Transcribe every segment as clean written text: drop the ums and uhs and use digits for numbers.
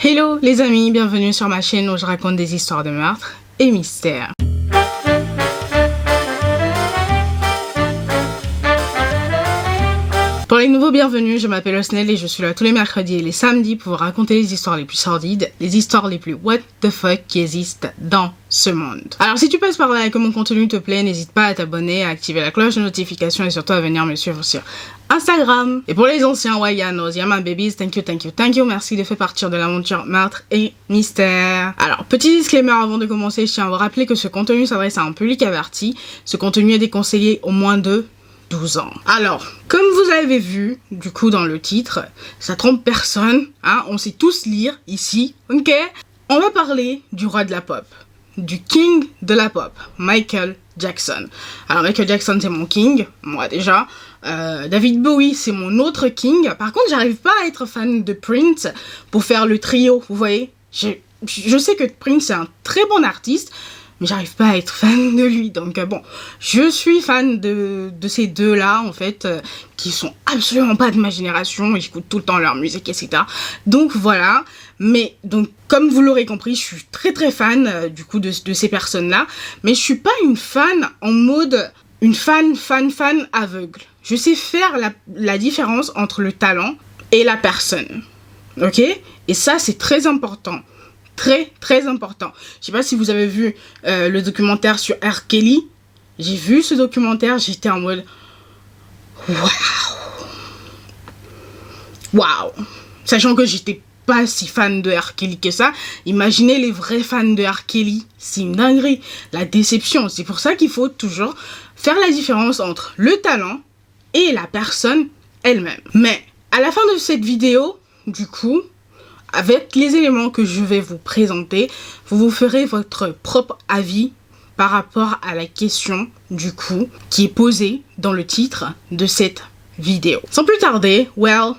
Hello les amis, bienvenue sur ma chaîne où je raconte des histoires de meurtres et mystères. Pour les nouveaux bienvenus, je m'appelle Osnel et je suis là tous les mercredis et les samedis pour vous raconter les histoires les plus sordides, les histoires les plus what the fuck qui existent dans ce monde. Alors si tu passes par là et que mon contenu te plaît, n'hésite pas à t'abonner, à activer la cloche de notification et surtout à venir me suivre sur Instagram. Et pour les anciens, ouais, Yanos, Yama Babies, thank you, merci de faire partie de l'aventure meurtre et mystère. Alors, petit disclaimer avant de commencer, je tiens à vous rappeler que ce contenu s'adresse à un public averti. Ce contenu est déconseillé au moins de 12 ans. Alors, comme vous avez vu, du coup, dans le titre, ça trompe personne, hein, on sait tous lire ici, ok? On va parler du roi de la pop, du king de la pop, Michael Jackson. Alors, Michael Jackson, c'est mon king, moi déjà. David Bowie, c'est mon autre king. Par contre, j'arrive pas à être fan de Prince pour faire le trio, vous voyez? Je sais que Prince est un très bon artiste, mais j'arrive pas à être fan de lui. Donc bon, je suis fan de ces deux-là, en fait, qui sont absolument pas de ma génération, et j'écoute tout le temps leur musique, etc. Donc voilà, mais donc comme vous l'aurez compris, je suis très fan, du coup, de ces personnes-là, mais je suis pas une fan en mode, une fan aveugle. Je sais faire la différence entre le talent et la personne, ok? Et ça, c'est très important. Très important. Je sais pas si vous avez vu le documentaire sur R. Kelly. J'ai vu ce documentaire, j'étais en mode waouh. Sachant que j'étais pas si fan de R. Kelly que ça. Imaginez les vrais fans de R. Kelly. C'est une dinguerie. La déception. C'est pour ça qu'il faut toujours faire la différence entre le talent et la personne elle-même. Mais à la fin de cette vidéo, du coup, avec les éléments que je vais vous présenter, vous vous ferez votre propre avis par rapport à la question, du coup, qui est posée dans le titre de cette vidéo. Sans plus tarder, well,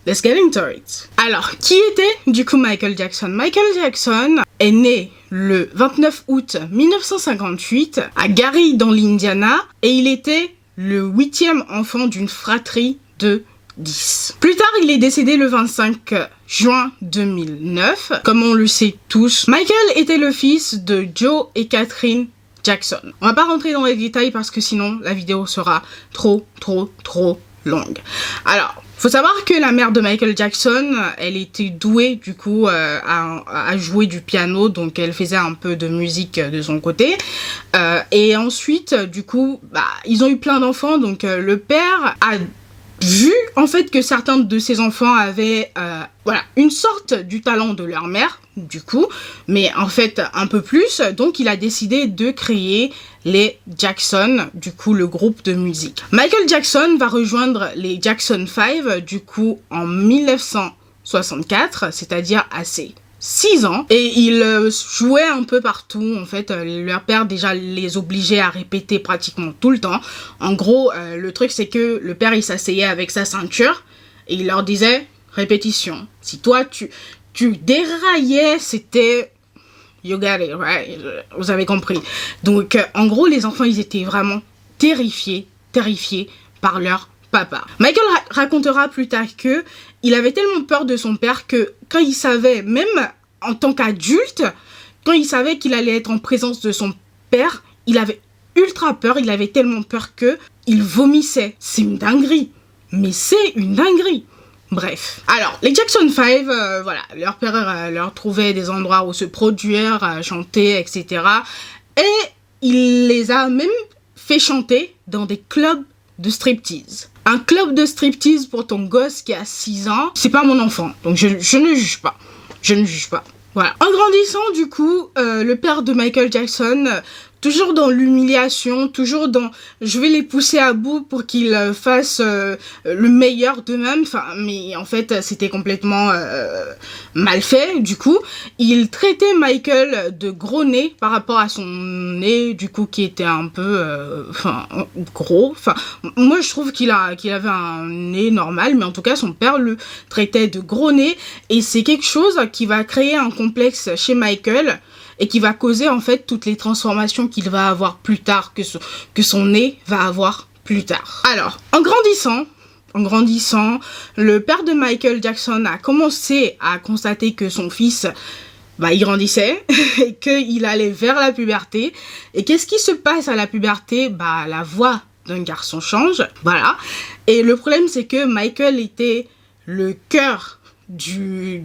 let's get into it. Alors, qui était, du coup, Michael Jackson? Michael Jackson est né le 29 août 1958 à Gary, dans l'Indiana, et il était le 8e enfant d'une fratrie de 10. Plus tard, il est décédé le 25 juin 2009. Comme on le sait tous, Michael était le fils de Joe et Catherine Jackson. On va pas rentrer dans les détails parce que sinon la vidéo sera trop longue. Alors, faut savoir que la mère de Michael Jackson, elle était douée du coup à jouer du piano, donc elle faisait un peu de musique de son côté. Et ensuite, du coup, ils ont eu plein d'enfants, donc le père a vu en fait que certains de ses enfants avaient une sorte du talent de leur mère, du coup, mais en fait un peu plus, donc il a décidé de créer les Jackson, du coup le groupe de musique. Michael Jackson va rejoindre les Jackson 5, du coup en 1964, c'est-à-dire assez 6 ans, et ils jouaient un peu partout, en fait, leur père déjà les obligeait à répéter pratiquement tout le temps. En gros, le truc c'est que le père il s'asseyait avec sa ceinture, et il leur disait, répétition, si toi tu déraillais, c'était, you got it, right? Vous avez compris. Donc, en gros, les enfants ils étaient vraiment terrifiés par leur papa. Michael racontera plus tard que il avait tellement peur de son père que quand il savait, même en tant qu'adulte, quand il savait qu'il allait être en présence de son père, il avait ultra peur, il avait tellement peur que il vomissait. C'est une dinguerie. Mais c'est une dinguerie. Bref. Alors, les Jackson 5, voilà, leur père leur trouvait des endroits où se produire, chanter, etc. Et il les a même fait chanter dans des clubs de striptease. Un club de striptease pour ton gosse qui a 6 ans, c'est pas mon enfant, donc je ne juge pas. Je ne juge pas. Voilà. En grandissant, du coup, le père de Michael Jackson, toujours dans l'humiliation, toujours dans je vais les pousser à bout pour qu'ils fassent le meilleur d'eux-mêmes. Enfin, mais en fait, c'était complètement mal fait. Du coup, il traitait Michael de gros nez par rapport à son nez, du coup, qui était un peu gros. Enfin, moi, je trouve qu'il avait un nez normal, mais en tout cas, son père le traitait de gros nez. Et c'est quelque chose qui va créer un complexe chez Michael et qui va causer en fait toutes les transformations qu'il va avoir plus tard, que son nez va avoir plus tard. Alors, en grandissant, en grandissant, le père de Michael Jackson a commencé à constater que son fils, il grandissait et qu'il allait vers la puberté. Et qu'est-ce qui se passe à la puberté? La voix d'un garçon change, voilà. Et le problème, c'est que Michael était le cœur du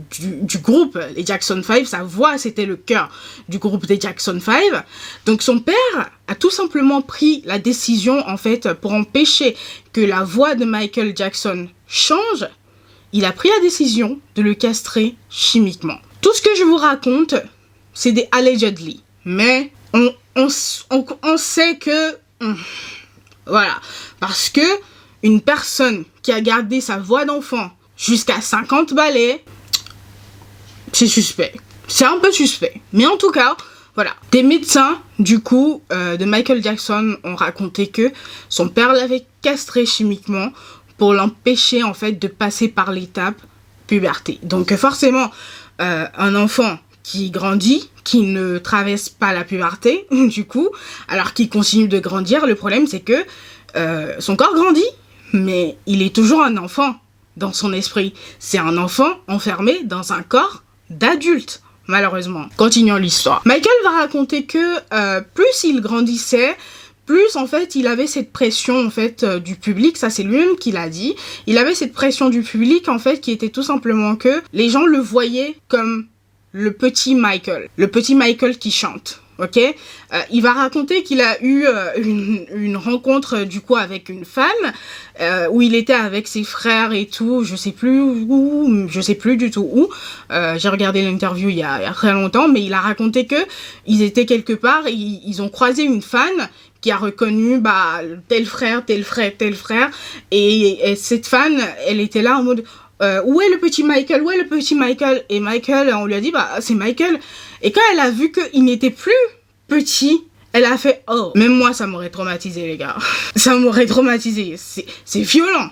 groupe, les Jackson 5, sa voix c'était le cœur du groupe des Jackson 5. Donc son père a tout simplement pris la décision en fait pour empêcher que la voix de Michael Jackson change. Il a pris la décision de le castrer chimiquement. Tout ce que je vous raconte, c'est des allegedly, mais on sait que voilà, parce que une personne qui a gardé sa voix d'enfant jusqu'à 50 balais, c'est suspect. C'est un peu suspect. Mais en tout cas, voilà. Des médecins, du coup, de Michael Jackson ont raconté que son père l'avait castré chimiquement pour l'empêcher, en fait, de passer par l'étape puberté. Donc, forcément, un enfant qui grandit, qui ne traverse pas la puberté, du coup, alors qu'il continue de grandir, le problème, c'est que son corps grandit, mais il est toujours un enfant. Dans son esprit, c'est un enfant enfermé dans un corps d'adulte, malheureusement. Continuons l'histoire. Michael va raconter que plus il grandissait, plus en fait il avait cette pression en fait du public, ça c'est lui-même qui l'a dit. Il avait cette pression du public en fait qui était tout simplement que les gens le voyaient comme le petit Michael qui chante. Ok, il va raconter qu'il a eu une rencontre du coup avec une femme où il était avec ses frères et tout, je sais plus du tout où. J'ai regardé l'interview il y a très longtemps, mais il a raconté que ils étaient quelque part, ils ont croisé une fan qui a reconnu tel frère, et cette fan, elle était là en mode où est le petit Michael, et Michael, on lui a dit c'est Michael. Et quand elle a vu qu'il n'était plus petit, elle a fait oh. Même moi ça m'aurait traumatisé les gars. Ça m'aurait traumatisé. C'est violent.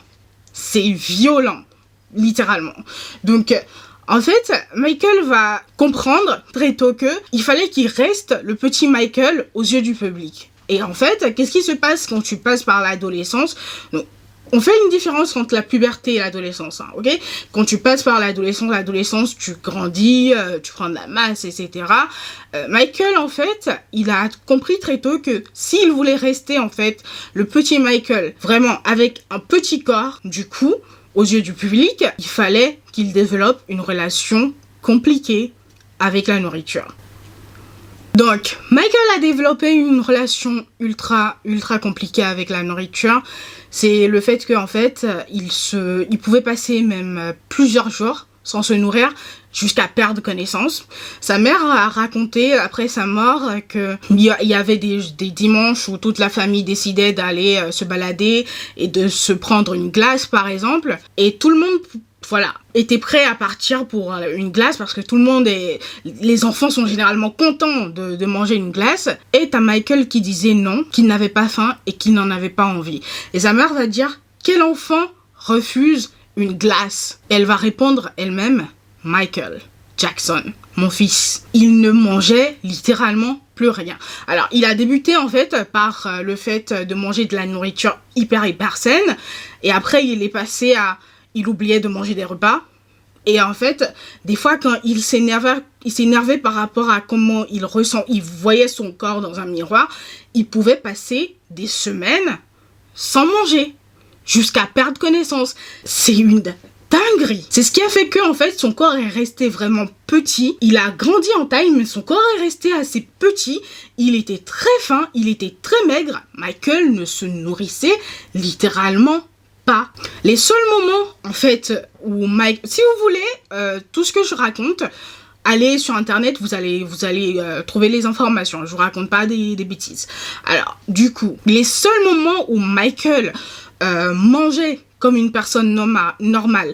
C'est violent. Littéralement. Donc en fait, Michael va comprendre très tôt que il fallait qu'il reste le petit Michael aux yeux du public. Et en fait, qu'est-ce qui se passe quand tu passes par l'adolescence? Donc, on fait une différence entre la puberté et l'adolescence, hein, ok? Quand tu passes par l'adolescence, tu grandis, tu prends de la masse, etc. Michael, en fait, il a compris très tôt que s'il voulait rester, en fait, le petit Michael, vraiment avec un petit corps, du coup, aux yeux du public, il fallait qu'il développe une relation compliquée avec la nourriture. Donc, Michael a développé une relation ultra compliquée avec la nourriture. C'est le fait qu'en fait, il pouvait passer même plusieurs jours sans se nourrir jusqu'à perdre connaissance. Sa mère a raconté après sa mort qu'il y avait des dimanches où toute la famille décidait d'aller se balader et de se prendre une glace par exemple. Et tout le monde était prêt à partir pour une glace parce que les enfants sont généralement contents de manger une glace. Et t'as Michael qui disait non, qu'il n'avait pas faim et qu'il n'en avait pas envie. Et sa mère va dire, quel enfant refuse une glace? Et elle va répondre elle-même, Michael Jackson, mon fils. Il ne mangeait littéralement plus rien. Alors, il a débuté en fait par le fait de manger de la nourriture hyper saine. Et après, il est passé à... Il oubliait de manger des repas. Et en fait, des fois, quand il s'énervait par rapport à comment il voyait son corps dans un miroir, il pouvait passer des semaines sans manger, jusqu'à perdre connaissance. C'est une dinguerie. C'est ce qui a fait que, en fait, son corps est resté vraiment petit. Il a grandi en taille, mais son corps est resté assez petit. Il était très fin, il était très maigre. Michael ne se nourrissait littéralement pas. Les seuls moments, en fait, où Mike... Si vous voulez, tout ce que je raconte, allez sur internet, vous allez trouver les informations. Je vous raconte pas des bêtises. Alors, du coup, les seuls moments où Michael mangeait comme une personne normale,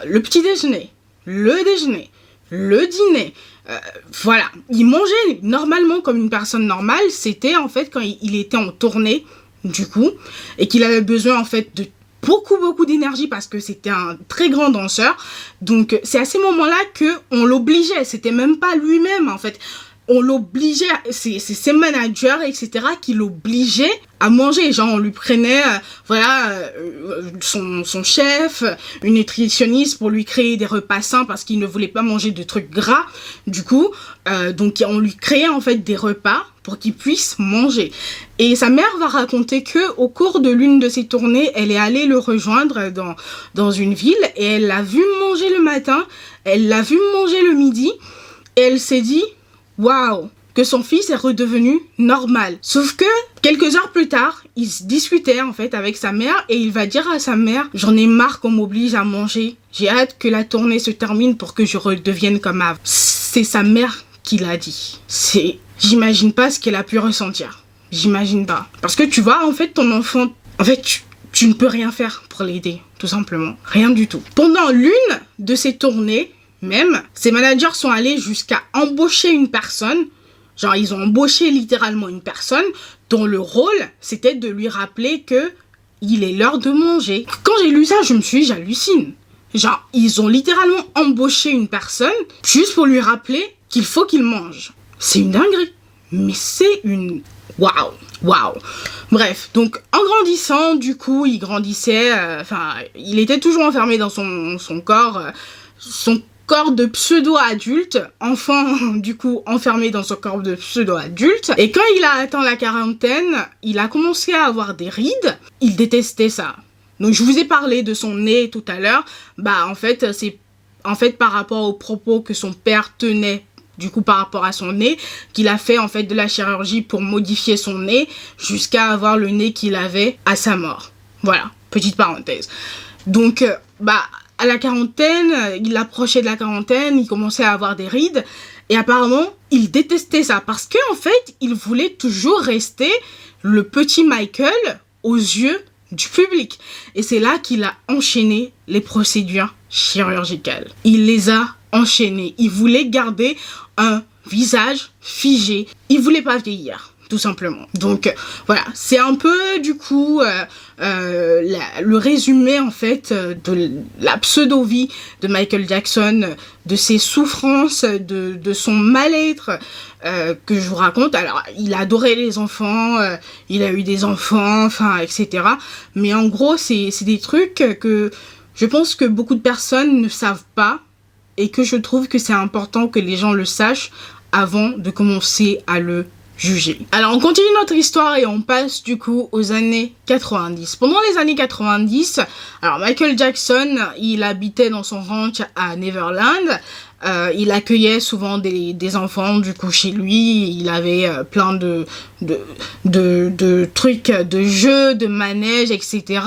le petit déjeuner, le déjeuner, le dîner, voilà, il mangeait normalement comme une personne normale, c'était en fait quand il était en tournée, du coup, et qu'il avait besoin en fait de beaucoup d'énergie parce que c'était un très grand danseur. Donc c'est à ces moments-là que on l'obligeait, c'était même pas lui-même en fait. on l'obligeait, c'est ses managers, etc., qui l'obligeaient à manger. Genre, on lui prenait, son chef, une nutritionniste pour lui créer des repas sains parce qu'il ne voulait pas manger de trucs gras. Du coup, donc on lui créait en fait des repas pour qu'il puisse manger. Et sa mère va raconter que au cours de l'une de ses tournées, elle est allée le rejoindre dans une ville et elle l'a vu manger le matin, elle l'a vu manger le midi et elle s'est dit waouh, que son fils est redevenu normal. Sauf que quelques heures plus tard, il se discutait en fait avec sa mère et il va dire à sa mère: j'en ai marre qu'on m'oblige à manger. J'ai hâte que la tournée se termine pour que je redevienne comme avant. C'est sa mère qui l'a dit. J'imagine pas ce qu'elle a pu ressentir. J'imagine pas. Parce que tu vois, en fait, ton enfant, en fait, tu ne peux rien faire pour l'aider, tout simplement. Rien du tout. Pendant l'une de ces tournées, même, ses managers sont allés jusqu'à embaucher une personne. Genre, ils ont embauché littéralement une personne dont le rôle, c'était de lui rappeler que il est l'heure de manger. Quand j'ai lu ça, j'hallucine. Genre, ils ont littéralement embauché une personne juste pour lui rappeler qu'il faut qu'il mange. C'est une dinguerie. Mais c'est une... Waouh. Bref, donc en grandissant, du coup, il grandissait... il était toujours enfermé dans son corps... son corps de pseudo-adulte, enfant du coup enfermé dans son corps de pseudo-adulte. Et quand il a atteint la quarantaine, il a commencé à avoir des rides. Il détestait ça. Donc je vous ai parlé de son nez tout à l'heure. C'est par rapport aux propos que son père tenait du coup par rapport à son nez, qu'il a fait en fait de la chirurgie pour modifier son nez jusqu'à avoir le nez qu'il avait à sa mort. Voilà, petite parenthèse. Donc à la quarantaine, il approchait de la quarantaine, il commençait à avoir des rides et apparemment, il détestait ça parce que en fait, il voulait toujours rester le petit Michael aux yeux du public. Et c'est là qu'il a enchaîné les procédures chirurgicales. Il les a enchaînées. Il voulait garder un visage figé. Il voulait pas vieillir, tout simplement. Donc voilà, c'est un peu du coup le résumé en fait de la pseudo-vie de Michael Jackson, de ses souffrances, de son mal-être que je vous raconte. Alors, il adorait les enfants, il a eu des enfants, etc. Mais en gros, c'est des trucs que je pense que beaucoup de personnes ne savent pas et que je trouve que c'est important que les gens le sachent avant de commencer à le juger. Alors on continue notre histoire et on passe du coup aux années 90. Pendant les années 90, alors Michael Jackson, il habitait dans son ranch à Neverland. Il accueillait souvent des enfants du coup chez lui. Il avait plein de trucs, de jeux, de manèges, etc.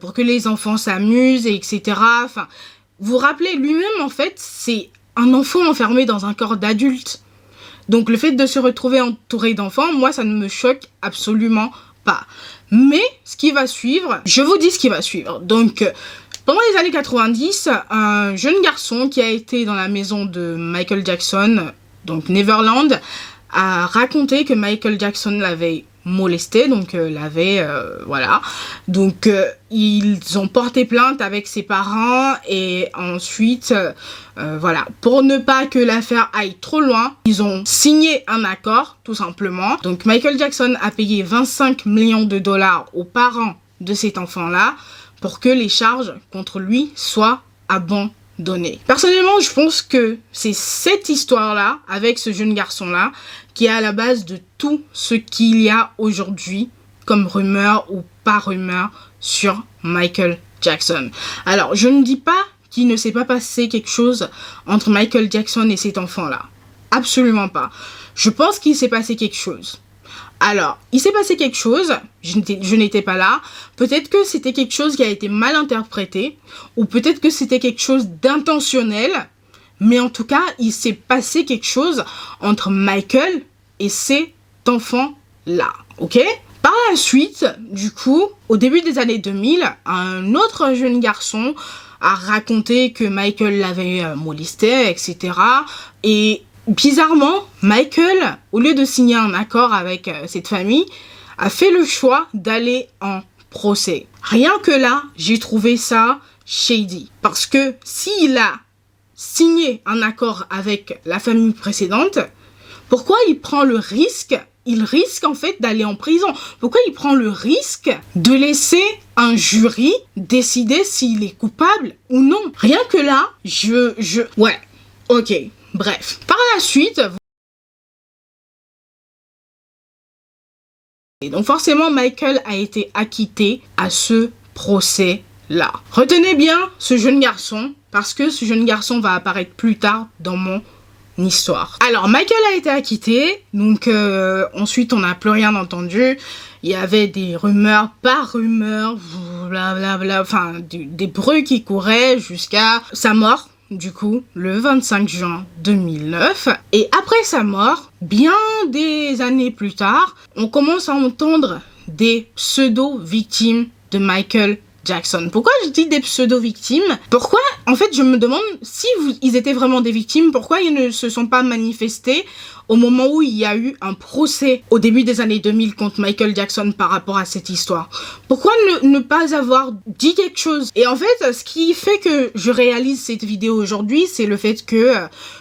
Pour que les enfants s'amusent, etc. Enfin, vous vous rappelez, lui-même en fait, c'est un enfant enfermé dans un corps d'adulte. Donc le fait de se retrouver entouré d'enfants, moi ça ne me choque absolument pas. Mais ce qui va suivre, je vous dis ce qui va suivre. Donc pendant les années 90, un jeune garçon qui a été dans la maison de Michael Jackson, donc Neverland, a raconté que Michael Jackson l'avait molesté, donc voilà. Donc ils ont porté plainte avec ses parents et ensuite voilà, pour ne pas que l'affaire aille trop loin, ils ont signé un accord tout simplement. Donc Michael Jackson a payé 25 millions de dollars aux parents de cet enfant-là pour que les charges contre lui soient abandonnées. Personnellement, je pense que c'est cette histoire-là avec ce jeune garçon-là qui est à la base de tout ce qu'il y a aujourd'hui comme rumeur ou pas rumeur sur Michael Jackson. Alors, je ne dis pas qu'il ne s'est pas passé quelque chose entre Michael Jackson et cet enfant-là. Absolument pas. Je pense qu'il s'est passé quelque chose. Alors, il s'est passé quelque chose, je n'étais pas là, peut-être que c'était quelque chose qui a été mal interprété, ou peut-être que c'était quelque chose d'intentionnel, mais en tout cas, il s'est passé quelque chose entre Michael et cet enfant-là, ok ? Par la suite, du coup, au début des années 2000, un autre jeune garçon a raconté que Michael l'avait molesté, etc. Et bizarrement, Michael, au lieu de signer un accord avec cette famille, a fait le choix d'aller en procès. Rien que là, j'ai trouvé ça shady. Parce que s'il a signé un accord avec la famille précédente, Pourquoi il prend le risque? Il risque en fait d'aller en prison. Pourquoi il prend le risque de laisser un jury décider s'il est coupable ou non? Rien que là, ouais, ok, bref. Par la suite, donc forcément, Michael a été acquitté à ce procès-là. Retenez bien ce jeune garçon, parce que ce jeune garçon va apparaître plus tard dans mon histoire. Alors, Michael a été acquitté, donc ensuite on n'a plus rien entendu. Il y avait des rumeurs, pas rumeurs, blablabla, enfin des bruits qui couraient jusqu'à sa mort, du coup, le 25 juin 2009. Et après sa mort, bien des années plus tard, on commence à entendre des pseudo-victimes de Michael Jackson. Pourquoi je dis des pseudo-victimes? Pourquoi? En fait, je me demande si ils étaient vraiment des victimes, pourquoi ils ne se sont pas manifestés au moment où il y a eu un procès au début des années 2000 contre Michael Jackson par rapport à cette histoire? Pourquoi ne pas avoir dit quelque chose? Et en fait, ce qui fait que je réalise cette vidéo aujourd'hui, c'est le fait que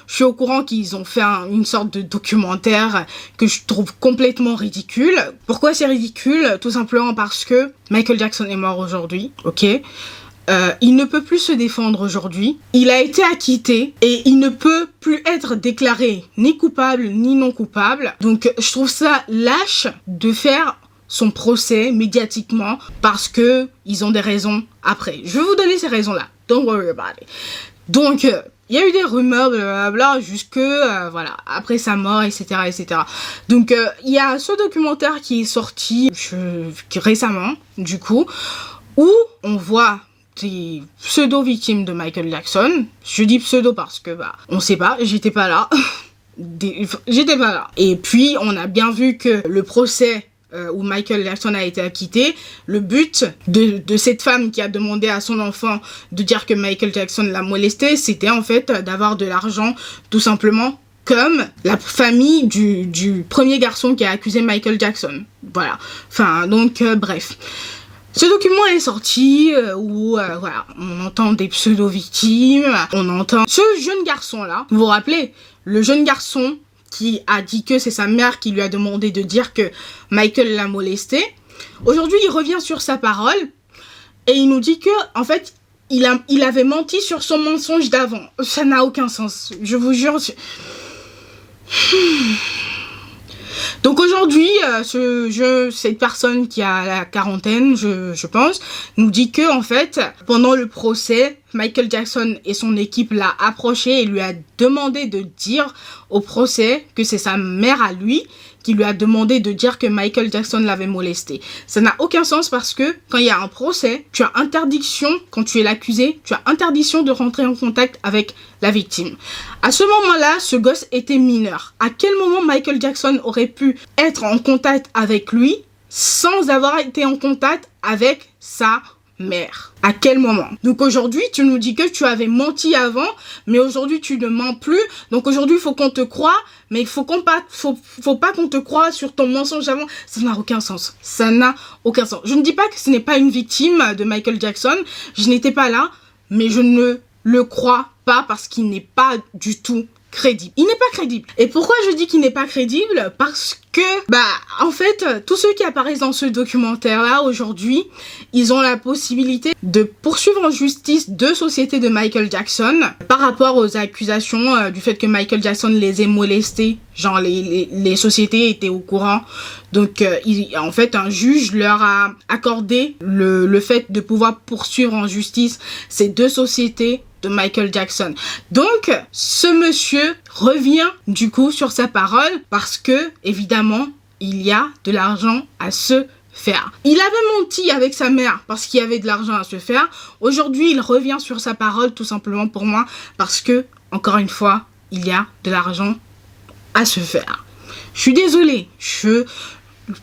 je suis au courant qu'ils ont fait une sorte de documentaire que je trouve complètement ridicule. Pourquoi c'est ridicule? Tout simplement parce que Michael Jackson est mort aujourd'hui, ok? Il ne peut plus se défendre aujourd'hui. Il a été acquitté et il ne peut plus être déclaré ni coupable ni non coupable. Donc je trouve ça lâche de faire son procès médiatiquement parce que ils ont des raisons après. Je vais vous donner ces raisons-là. Don't worry about it. Donc il y a eu des rumeurs, blablabla, jusque, voilà, après sa mort, etc., etc. Donc, il y a ce documentaire qui est sorti récemment, du coup, où on voit des pseudo-victimes de Michael Jackson. Je dis pseudo parce que, on sait pas, j'étais pas là. J'étais pas là. Et puis, on a bien vu que le procès où Michael Jackson a été acquitté, le but de cette femme qui a demandé à son enfant de dire que Michael Jackson l'a molesté, c'était en fait d'avoir de l'argent, tout simplement, comme la famille du premier garçon qui a accusé Michael Jackson. Voilà. Enfin, donc, bref. Ce document est sorti où, voilà, on entend des pseudo-victimes, on entend ce jeune garçon-là. Vous vous rappelez, le jeune garçon qui a dit que c'est sa mère qui lui a demandé de dire que Michael l'a molesté. Aujourd'hui, il revient sur sa parole et il nous dit que, en fait, il avait menti sur son mensonge d'avant. Ça n'a aucun sens. Je vous jure. Donc aujourd'hui, cette personne qui a la quarantaine, je pense, nous dit que en fait, pendant le procès, Michael Jackson et son équipe l'a approché et lui a demandé de dire au procès que c'est sa mère à lui qui lui a demandé de dire que Michael Jackson l'avait molesté. Ça n'a aucun sens parce que quand il y a un procès, tu as interdiction, quand tu es l'accusé, tu as interdiction de rentrer en contact avec la victime. À ce moment-là, ce gosse était mineur. À quel moment Michael Jackson aurait pu être en contact avec lui sans avoir été en contact avec sa mère? À quel moment? Donc aujourd'hui, tu nous dis que tu avais menti avant, mais aujourd'hui tu ne mens plus. Donc aujourd'hui, il faut qu'on te croie, mais faut pas qu'on te croie sur ton mensonge avant. Ça n'a aucun sens. Ça n'a aucun sens. Je ne dis pas que ce n'est pas une victime de Michael Jackson. Je n'étais pas là, mais je ne le crois pas parce qu'il n'est pas du tout crédible. Il n'est pas crédible. Et pourquoi je dis qu'il n'est pas crédible? Parce que, en fait, tous ceux qui apparaissent dans ce documentaire-là, aujourd'hui, ils ont la possibilité de poursuivre en justice deux sociétés de Michael Jackson par rapport aux accusations du fait que Michael Jackson les ait molestés. Genre, les sociétés étaient au courant. Donc, en fait, un juge leur a accordé le fait de pouvoir poursuivre en justice ces deux sociétés de Michael Jackson. Donc, ce monsieur revient du coup sur sa parole parce que, évidemment, il y a de l'argent à se faire. Il avait menti avec sa mère parce qu'il y avait de l'argent à se faire. Aujourd'hui, il revient sur sa parole tout simplement pour moi parce que, encore une fois, il y a de l'argent à se faire. Je suis désolée.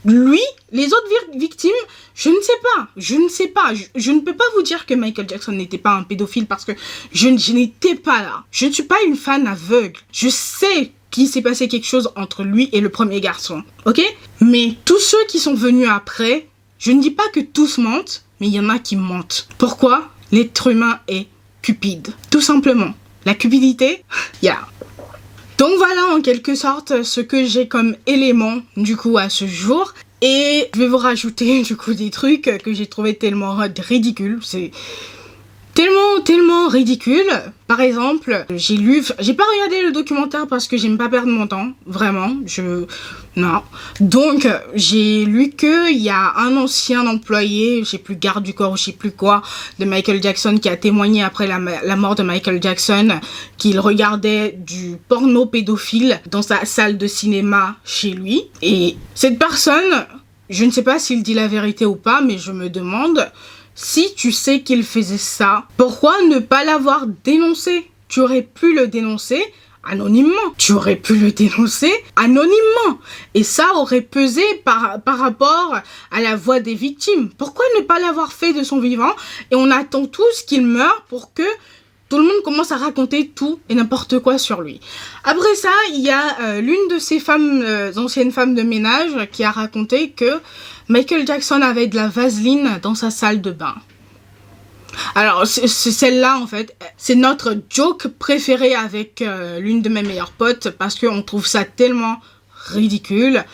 Lui, les autres victimes, je ne sais pas. Je ne peux pas vous dire que Michael Jackson n'était pas un pédophile parce que je n'étais pas là. Je ne suis pas une fan aveugle. Je sais qu'il s'est passé quelque chose entre lui et le premier garçon. Ok? Mais tous ceux qui sont venus après, je ne dis pas que tous mentent, mais il y en a qui mentent. Pourquoi? L'être humain est cupide. Tout simplement. La cupidité, Donc voilà en quelque sorte ce que j'ai comme élément du coup à ce jour. Et je vais vous rajouter du coup des trucs que j'ai trouvé tellement ridicules. C'est tellement ridicule. Par exemple, j'ai pas regardé le documentaire parce que j'aime pas perdre mon temps, vraiment, non. Donc, j'ai lu que il y a un ancien employé, je sais plus, garde du corps ou je sais plus quoi, de Michael Jackson qui a témoigné après la mort de Michael Jackson qu'il regardait du porno pédophile dans sa salle de cinéma chez lui. Et cette personne, je ne sais pas s'il dit la vérité ou pas, mais je me demande... Si tu sais qu'il faisait ça, pourquoi ne pas l'avoir dénoncé? Tu aurais pu le dénoncer anonymement. Et ça aurait pesé par rapport à la voix des victimes. Pourquoi ne pas l'avoir fait de son vivant? Et on attend tous qu'il meure pour que tout le monde commence à raconter tout et n'importe quoi sur lui. Après ça, il y a l'une de ces femmes, anciennes femmes de ménage, qui a raconté que Michael Jackson avait de la vaseline dans sa salle de bain. Alors, c'est celle-là, en fait, c'est notre joke préféré avec l'une de mes meilleures potes parce qu'on trouve ça tellement ridicule.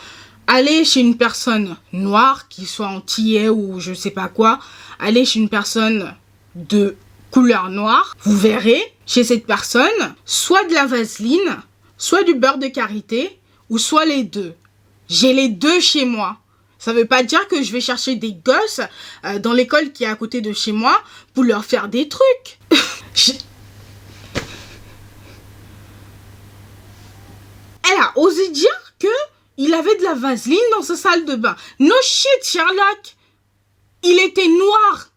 Aller chez une personne noire, qui soit antillais ou je sais pas quoi, aller chez une personne de couleur noire, vous verrez chez cette personne soit de la vaseline, soit du beurre de karité, ou soit les deux. J'ai les deux chez moi. Ça veut pas dire que je vais chercher des gosses dans l'école qui est à côté de chez moi pour leur faire des trucs. Elle a osé dire que il avait de la vaseline dans sa salle de bain. No shit, Sherlock. Il était noir.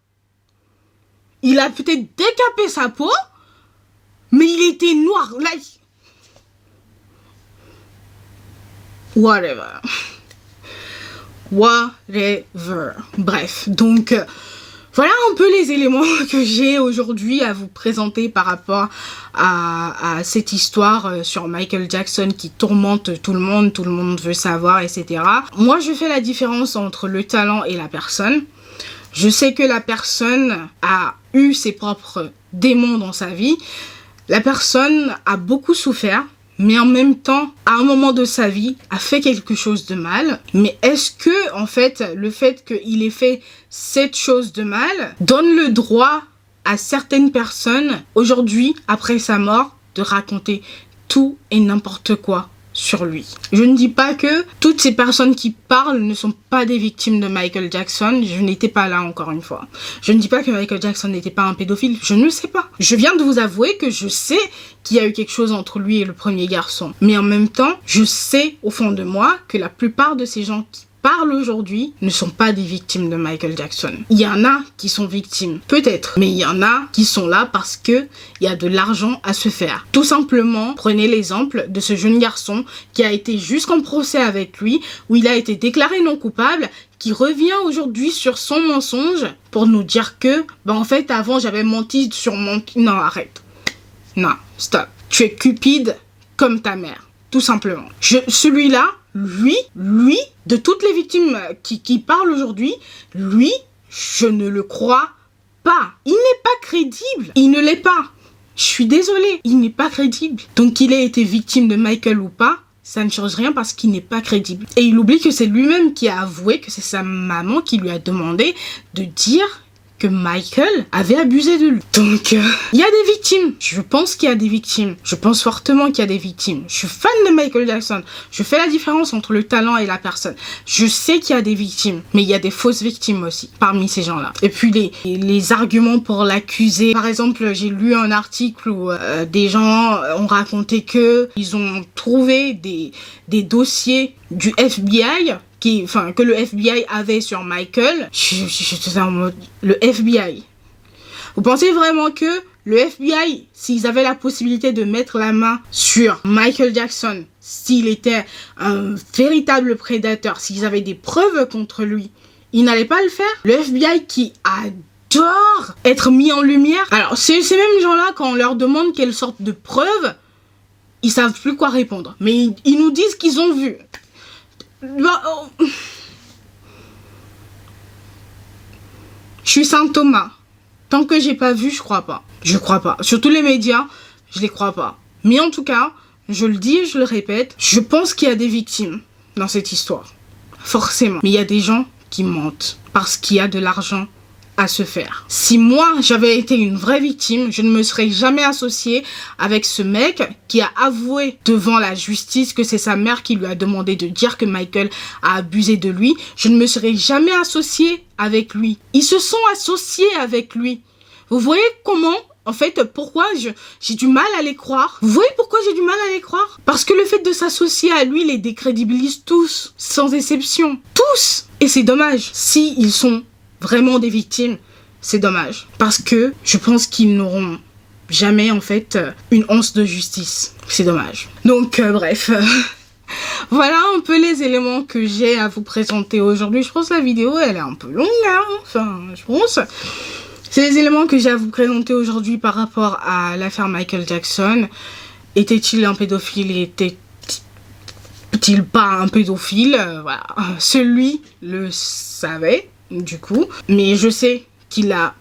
Il a peut-être décapé sa peau, mais il était noir. Like... Whatever. Bref, donc voilà un peu les éléments que j'ai aujourd'hui à vous présenter par rapport à cette histoire sur Michael Jackson qui tourmente tout le monde veut savoir, etc. Moi, je fais la différence entre le talent et la personne. Je sais que la personne a eu ses propres démons dans sa vie. La personne a beaucoup souffert. Mais en même temps, à un moment de sa vie, a fait quelque chose de mal. Mais est-ce que, en fait, le fait qu'il ait fait cette chose de mal donne le droit à certaines personnes, aujourd'hui, après sa mort, de raconter tout et n'importe quoi sur lui? Je ne dis pas que toutes ces personnes qui parlent ne sont pas des victimes de Michael Jackson. Je n'étais pas là, encore une fois. Je ne dis pas que Michael Jackson n'était pas un pédophile. Je ne le sais pas. Je viens de vous avouer que je sais qu'il y a eu quelque chose entre lui et le premier garçon. Mais en même temps, je sais au fond de moi que la plupart de ces gens qui parlent aujourd'hui ne sont pas des victimes de Michael Jackson. Il y en a qui sont victimes, peut-être, mais il y en a qui sont là parce que il y a de l'argent à se faire. Tout simplement, prenez l'exemple de ce jeune garçon qui a été jusqu'en procès avec lui, où il a été déclaré non coupable, qui revient aujourd'hui sur son mensonge pour nous dire que, en fait, avant, j'avais menti sur mon... Non, arrête. Non, stop. Tu es cupide comme ta mère, tout simplement. Celui-là, lui, de toutes les victimes qui parlent aujourd'hui, lui, je ne le crois pas. Il n'est pas crédible. Il ne l'est pas. Je suis désolée, il n'est pas crédible. Donc qu'il ait été victime de Michael ou pas, ça ne change rien parce qu'il n'est pas crédible. Et il oublie que c'est lui-même qui a avoué que c'est sa maman qui lui a demandé de dire que Michael avait abusé de lui. Donc, il y a des victimes. Je pense qu'il y a des victimes. Je pense fortement qu'il y a des victimes. Je suis fan de Michael Jackson. Je fais la différence entre le talent et la personne. Je sais qu'il y a des victimes, mais il y a des fausses victimes aussi, parmi ces gens-là. Et puis, les arguments pour l'accuser. Par exemple, j'ai lu un article où des gens ont raconté que ils ont trouvé des dossiers du FBI que le FBI avait sur Michael. J'étais en mode, le FBI. Vous pensez vraiment que le FBI, s'ils avaient la possibilité de mettre la main sur Michael Jackson, s'il était un véritable prédateur, s'ils avaient des preuves contre lui, ils n'allaient pas le faire? Le FBI qui adore être mis en lumière. Alors, ces mêmes gens-là, quand on leur demande quelle sorte de preuves, ils savent plus quoi répondre. Mais ils nous disent qu'ils ont vu. Je suis Saint Thomas. Tant que j'ai pas vu, je crois pas. Je crois pas. Surtout les médias, je les crois pas. Mais en tout cas, je le dis et je le répète, je pense qu'il y a des victimes dans cette histoire. Forcément. Mais il y a des gens qui mentent parce qu'il y a de l'argent à se faire. Si moi, j'avais été une vraie victime, je ne me serais jamais associée avec ce mec qui a avoué devant la justice que c'est sa mère qui lui a demandé de dire que Michael a abusé de lui. Je ne me serais jamais associée avec lui. Ils se sont associés avec lui. Vous voyez comment, en fait, pourquoi j'ai du mal à les croire? Vous voyez pourquoi j'ai du mal à les croire? Parce que le fait de s'associer à lui les décrédibilise tous, sans exception. Tous! Et c'est dommage. Si ils sont vraiment des victimes, c'est dommage. Parce que je pense qu'ils n'auront jamais, en fait, une once de justice. C'est dommage. Donc, bref... Voilà un peu les éléments que j'ai à vous présenter aujourd'hui. Je pense que la vidéo, elle est un peu longue, hein. Enfin, je pense... C'est les éléments que j'ai à vous présenter aujourd'hui par rapport à l'affaire Michael Jackson. Était-il un pédophile et était-il pas un pédophile? Voilà. Celui le savait, du coup. Mais je sais qu'il a...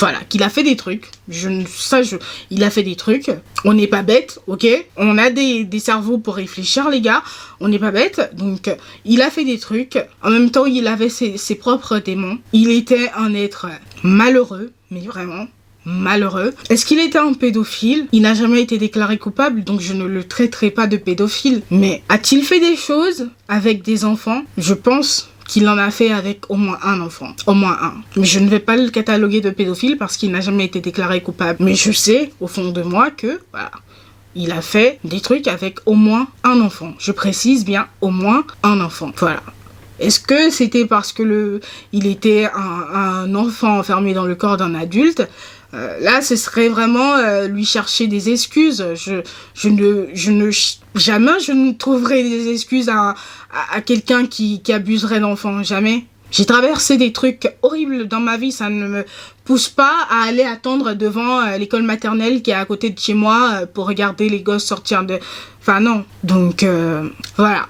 Voilà, qu'il a fait des trucs. Il a fait des trucs. On n'est pas bête, ok? On a des cerveaux pour réfléchir, les gars. On n'est pas bête. Donc, il a fait des trucs. En même temps, il avait ses propres démons. Il était un être malheureux, mais vraiment malheureux. Est-ce qu'il était un pédophile? Il n'a jamais été déclaré coupable, donc je ne le traiterai pas de pédophile. Mais a-t-il fait des choses avec des enfants? Je pense qu'il en a fait avec au moins un enfant. Au moins un. Mais je ne vais pas le cataloguer de pédophile parce qu'il n'a jamais été déclaré coupable. Mais je sais, au fond de moi, que, voilà, il a fait des trucs avec au moins un enfant. Je précise bien, au moins un enfant. Voilà. Est-ce que c'était parce que il était un enfant enfermé dans le corps d'un adulte? Là, ce serait vraiment lui chercher des excuses. Jamais je ne trouverai des excuses à quelqu'un qui abuserait d'enfants. Jamais. J'ai traversé des trucs horribles dans ma vie. Ça ne me pousse pas à aller attendre devant l'école maternelle qui est à côté de chez moi pour regarder les gosses sortir de... Enfin, non. Donc, voilà.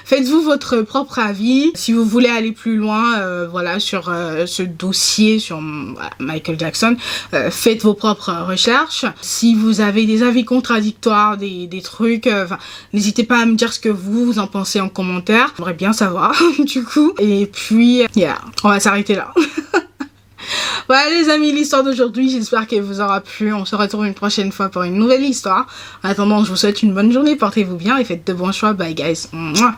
Faites-vous votre propre avis. Si vous voulez aller plus loin, voilà, sur ce dossier, sur Michael Jackson, faites vos propres recherches. Si vous avez des avis contradictoires, des trucs, n'hésitez pas à me dire ce que vous en pensez en commentaire. J'aimerais bien savoir, du coup. Et puis, on va s'arrêter là. Voilà les amis, l'histoire d'aujourd'hui, j'espère qu'elle vous aura plu. On se retrouve une prochaine fois pour une nouvelle histoire. En attendant, je vous souhaite une bonne journée, portez-vous bien et faites de bons choix. Bye guys. Mouah.